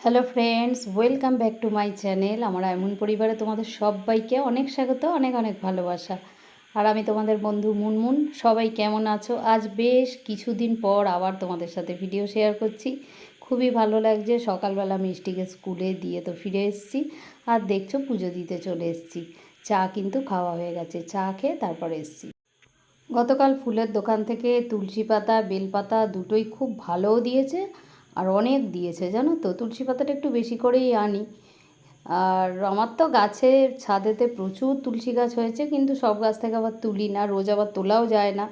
Hello friends, welcome back to my channel. আমার এমন পরিবারে তোমাদের সবাইকে অনেক স্বাগত, অনেক অনেক ভালোবাসা। আর আমি তোমাদের বন্ধু মুনমুন। সবাই কেমন আছো? আজ বেশ কিছুদিন পর আবার তোমাদের সাথে ভিডিও শেয়ার করছি। খুবই ভালো লাগছে। সকালবেলা মিষ্টিকে স্কুলে দিয়ে তো ফিরে এসেছি, আর দেখছো পুজো দিতে চলে এসেছি। চা কিন্তু খাওয়া হয়ে গেছে, চা খেয়ে তারপরে এসেছি। গতকাল ফুলের দোকান থেকে তুলসী পাতা বেলপাতা দুটোই খুব ভালোও দিয়েছে, আর অনেক দিয়েছে জানো তো। তুলসী পাতাটা একটু বেশি করেই আনি। আর আমার তো গাছে ছাদেতে প্রচুর তুলসী গাছ হয়েছে, কিন্তু সব গাছ থেকে আবার তুলি না, রোজ আবার তোলাও যায় না,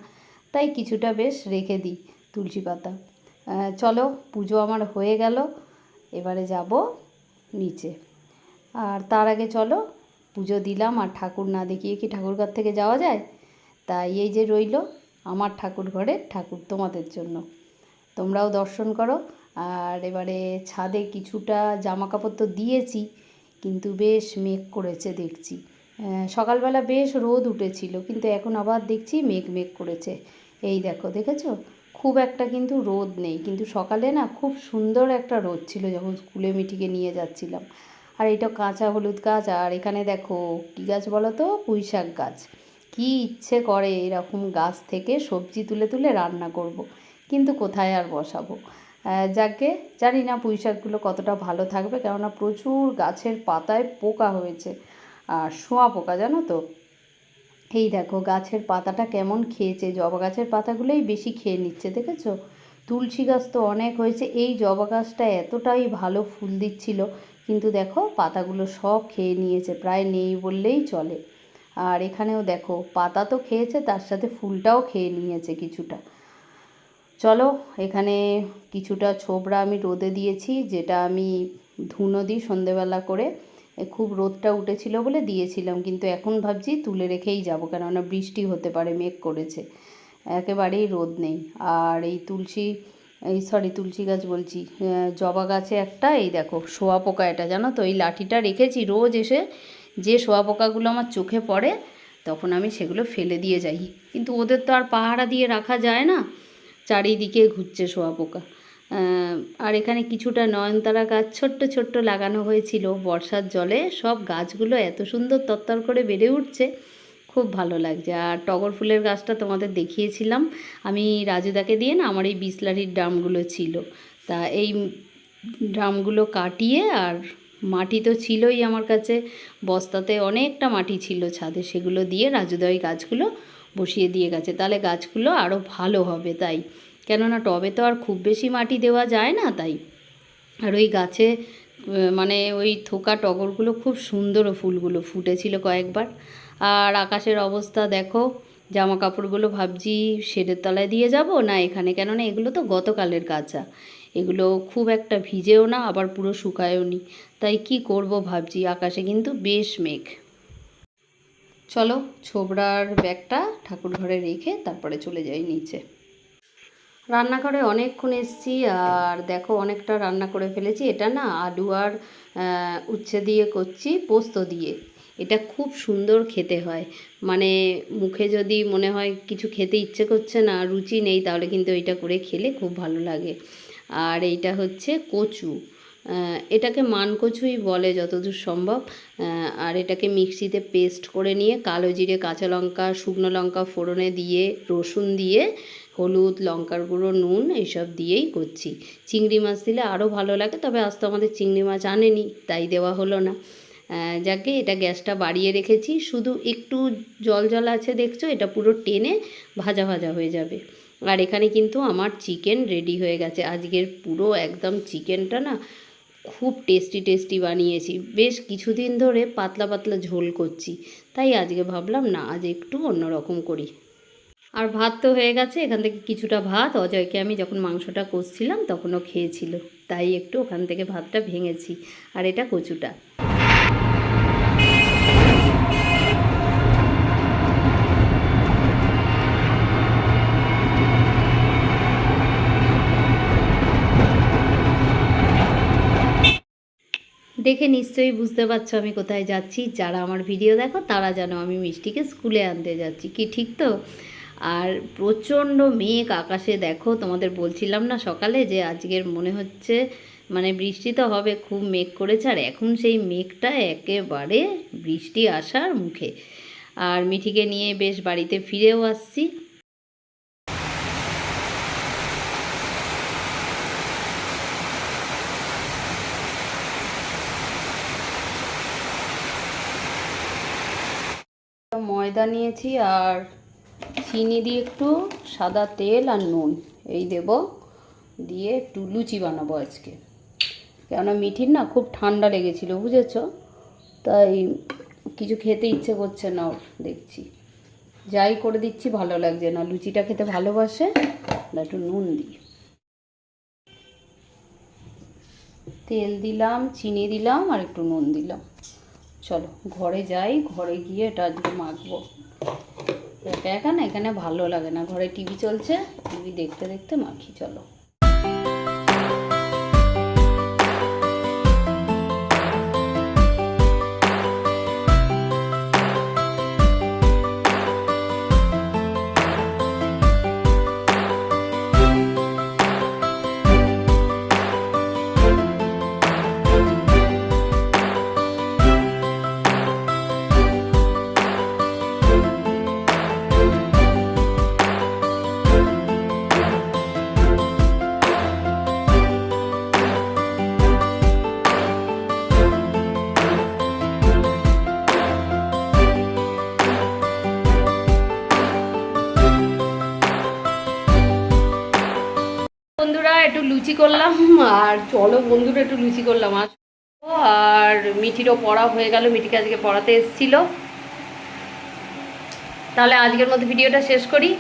তাই কিছুটা বেশ রেখে দিই তুলসী পাতা। চলো, পুজো আমার হয়ে গেল, এবারে যাব নিচে। আর তার আগে চলো পুজো দিলাম, আর ঠাকুর না দেখিয়ে কি ঠাকুরঘর থেকে যাওয়া যায়? তাই এই যে রইল আমার ঠাকুর ঘরের ঠাকুর তোমাদের জন্য, তোমরাও দর্শন করো। আর এবারে ছাদে কিছুটা জামা কাপড় তো দিয়েছি, কিন্তু বেশ মেঘ করেছে দেখছি। সকালবেলা বেশ রোদ উঠেছিল, কিন্তু এখন আবার দেখছি মেঘ মেঘ করেছে। এই দেখো, দেখেছো? খুব একটা কিন্তু রোদ নেই, কিন্তু সকালে না খুব সুন্দর একটা রোদ ছিল যখন স্কুলে মিঠিকে নিয়ে যাচ্ছিলাম। আর এটা কাঁচা হলুদ গাছ, আর এখানে দেখো কী গাছ বলো তো? পুঁই শাক গাছ। কী ইচ্ছে করে এরকম গাছ থেকে সবজি তুলে তুলে রান্না করব, কিন্তু কোথায় আর বসাবো। যাকে জানি না পুঁই শাকগুলো কতটা ভালো থাকবে, কেননা প্রচুর গাছের পাতায় পোকা হয়েছে, আর শোঁয়া পোকা জানো তো। এই দেখো গাছের পাতাটা কেমন খেয়েছে, জবা গাছের পাতাগুলোই বেশি খেয়ে নিচ্ছে, দেখেছো? তুলসী গাছ তো অনেক হয়েছে, এই জবা গাছটা এতটাই ভালো ফুল দিচ্ছিল, কিন্তু দেখো পাতাগুলো সব খেয়ে নিয়েছে, প্রায় নেই বললেই চলে। আর এখানেও দেখো পাতা তো খেয়েছে, তার সাথে ফুলটাও খেয়ে নিয়েছে কিছুটা। চলো, এখানে কিছুটা ছোবড়া আমি রোদে দিয়েছি, যেটা আমি ধুনো দিই সন্ধেবেলা করে। খুব রোদটা উঠেছিল বলে দিয়েছিলাম, কিন্তু এখন ভাবছি তুলে রেখেই যাব, কেননা বৃষ্টি হতে পারে, মেঘ করেছে, একেবারেই রোদ নেই। আর এই তুলসী গাছ বলছি, জবা গাছে একটা এই দেখো শোয়া পোকা, এটা জানো তো, এই লাঠিটা রেখেছি, রোজ এসে যে শোয়া পোকাগুলো আমার চোখে পড়ে তখন আমি সেগুলো ফেলে দিয়ে যাই, কিন্তু ওদের তো আর পাহারা দিয়ে রাখা যায় না, চারিদিকে ঘুরছে শোঁয়াপোকা। আর এখানে কিছুটা নয়নতারা গাছ ছোট্ট ছোট্ট লাগানো হয়েছিল, বর্ষার জলে সব গাছগুলো এত সুন্দর তরতর করে বেড়ে উঠছে, খুব ভালো লাগছে। আর টগর ফুলের গাছটা তোমাদের দেখিয়েছিলাম আমি, রাজুদাকে দিয়ে না, আমার এই বিসলারির ড্রামগুলো ছিল, তা এই ড্রামগুলো কাটিয়ে, আর মাটি তো ছিলই আমার কাছে, বস্তাতে অনেকটা মাটি ছিল ছাদে, সেগুলো দিয়ে রাজুদা ওই গাছগুলো বসিয়ে দিয়ে গেছে, তাহলে গাছগুলো আরও ভালো হবে। তাই, কেননা টবে তো আর খুব বেশি মাটি দেওয়া যায় না, তাই। আর ওই গাছে মানে ওই থোকা টগরগুলো খুব সুন্দরও ফুলগুলো ফুটেছিল কয়েকবার। আর আকাশের অবস্থা দেখো, জামা কাপড়গুলো ভাবছি শেডের তলায় দিয়ে যাব না এখানে, কেননা এগুলো তো গতকালের কাচা, এগুলো খুব একটা ভিজেও না, আবার পুরো শুকায়ও নি, তাই কি করব ভাবছি। আকাশে কিন্তু বেশ মেঘ। চলো, ছোবড়ার ব্যাগটা ঠাকুর ঘরে রেখে তারপরে চলে যাই নিচে। রান্নাঘরে অনেকক্ষণ এসেছি, আর দেখো অনেকটা রান্না করে ফেলেছি। এটা না আলু আর উচ্ছে দিয়ে করছি, পোস্ত দিয়ে। এটা খুব সুন্দর খেতে হয়, মানে মুখে যদি মনে হয় কিছু খেতে ইচ্ছে করছে না, রুচি নেই, তাহলে কিন্তু এটা করে খেলে খুব ভালো লাগে। আর এইটা হচ্ছে কচু, এটাকে মানকচুই বলে যতদূর সম্ভব। আর এটাকে মিক্সিতে পেস্ট করে নিয়ে কালো জিরে কাঁচা লঙ্কা শুকনো লঙ্কা ফোড়নে দিয়ে রসুন দিয়ে হলুদ লঙ্কার গুঁড়ো নুন এইসব দিয়েই করছি। চিংড়ি মাছ দিলে আরও ভালো লাগে, তবে আজ তো আমাদের চিংড়ি মাছ আনেনি, তাই দেওয়া হলো না। যাকে এটা গ্যাসটা বাড়িয়ে রেখেছি, শুধু একটু জল জল আছে দেখছো, এটা পুরো টেনে ভাজা ভাজা হয়ে যাবে। আর এখানে কিন্তু আমার চিকেন রেডি হয়ে গেছে। আজকের পুরো একদম চিকেনটা না খুব টেস্টি টেস্টি বানিয়েছি, বেশ কিছুদিন ধরে পাতলা পাতলা ঝোল করছি, তাই আজকে ভাবলাম না, আজ একটু অন্যরকম করি। আর ভাত তো হয়ে গেছে, এখান থেকে কিছুটা ভাত অজয়কে আমি যখন মাংসটা কষছিলাম তখনও খেয়েছিল, তাই একটু ওখান থেকে ভাতটা ভেঙেছি। আর এটা কচুটা। দেখে নিশ্চয়ই বুঝতে পারছো আমি কোথায় যাচ্ছি, যারা আমার ভিডিও দেখো তারা জানো আমি মিষ্টিকে স্কুলে আনতে যাচ্ছি, কি ঠিক তো? আর প্রচণ্ড মেঘ আকাশে, দেখো তোমাদের বলছিলাম না সকালে যে আজকের মনে হচ্ছে মানে বৃষ্টি তো হবে, খুব মেঘ করেছে, আর এখন সেই মেঘটা একেবারে বৃষ্টি আসার মুখে। আর মিঠিকে নিয়ে বেশ বাড়িতে ফিরেও আসছি। ময়দা নিয়েছি আর চিনি দিয়ে একটু সাদা তেল আর নুন এই দেব, দিয়ে একটু লুচি বানাবো আজকে। কেননা মিঠির না খুব ঠান্ডা লেগেছিল, বুঝেছো, তাই কিছু খেতে ইচ্ছে করছে না ওর, দেখছি যাই করে দিচ্ছি ভালো লাগছে না। লুচিটা খেতে ভালোবাসে, একটু নুন দিই, তেল দিলাম, চিনি দিলাম আর একটু নুন দিলাম। চলো ঘরে যাই, ঘরে গিয়ে এটা আজকে মাখবো। একা একা না এখানে ভালো লাগে না, ঘরে টিভি চলছে, টিভি দেখতে দেখতে মাখি। চলো বন্ধুরা, একটু লুচি করলাম, আর চলো বন্ধুরা একটু লুচি করলাম আর মিঠিরও পড়া হয়ে গেল, মিঠিকে আজকে পড়াতে এসেছিল। তাহলে আজকের মতো ভিডিওটা শেষ করি।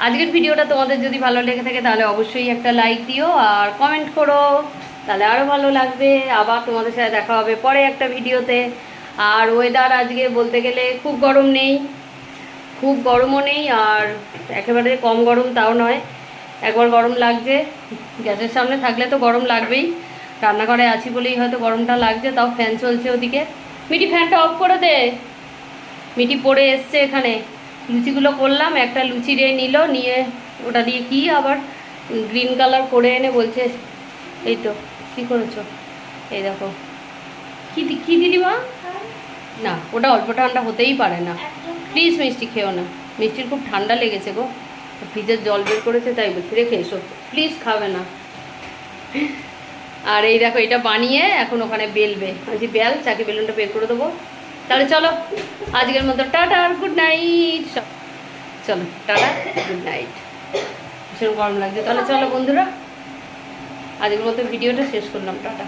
আজকের ভিডিওটা তোমাদের যদি ভালো লেগে থাকে তাহলে অবশ্যই একটা লাইক দিও আর কমেন্ট করো, তাহলে আরও ভালো লাগবে। আবার তোমাদের সাথে দেখা হবে পরে একটা ভিডিওতে। আর ওয়েদার আজকে বলতে গেলে খুব গরম নেই, খুব গরমও নেই, আর একেবারে কম গরম তাও নয়, একবার গরম লাগছে। গ্যাসের সামনে থাকলে তো গরম লাগবেই, রান্নাঘরে আছি বলেই হয়তো গরমটা লাগছে, তাও ফ্যান চলছে ওদিকে। মিটি ফ্যানটা অফ করে দে। মিটি পড়ে এসছে এখানে, লুচিগুলো করলাম, একটা লুচি রে নিল, নিয়ে ওটা দিয়ে কি আবার গ্রিন কালার করে এনে বলছে, এই তো কী করেছো, এই দেখো কী কী দিদি মা, না ওটা অল্প ঠান্ডা হতেই পারে না, প্লিজ মিষ্টি খেও না, মিষ্টির খুব ঠান্ডা লেগেছে গো, ফ্রিজের জল বের করেছে তাই বলছি, রেখে এসো প্লিজ, খাবে না। আর এই দেখো এটা বানিয়ে এখন ওখানে বেলবে, বলছি বেল, চাকি বেলুনটা বের করে দেবো। তাহলে চলো আজকের মতো টাটা আর গুড নাইট। চলো টাটা গুড নাইট। ভীষণ গরম লাগছে, তাহলে চলো বন্ধুরা আজকের মতো ভিডিওটা শেষ করলাম, টাটা।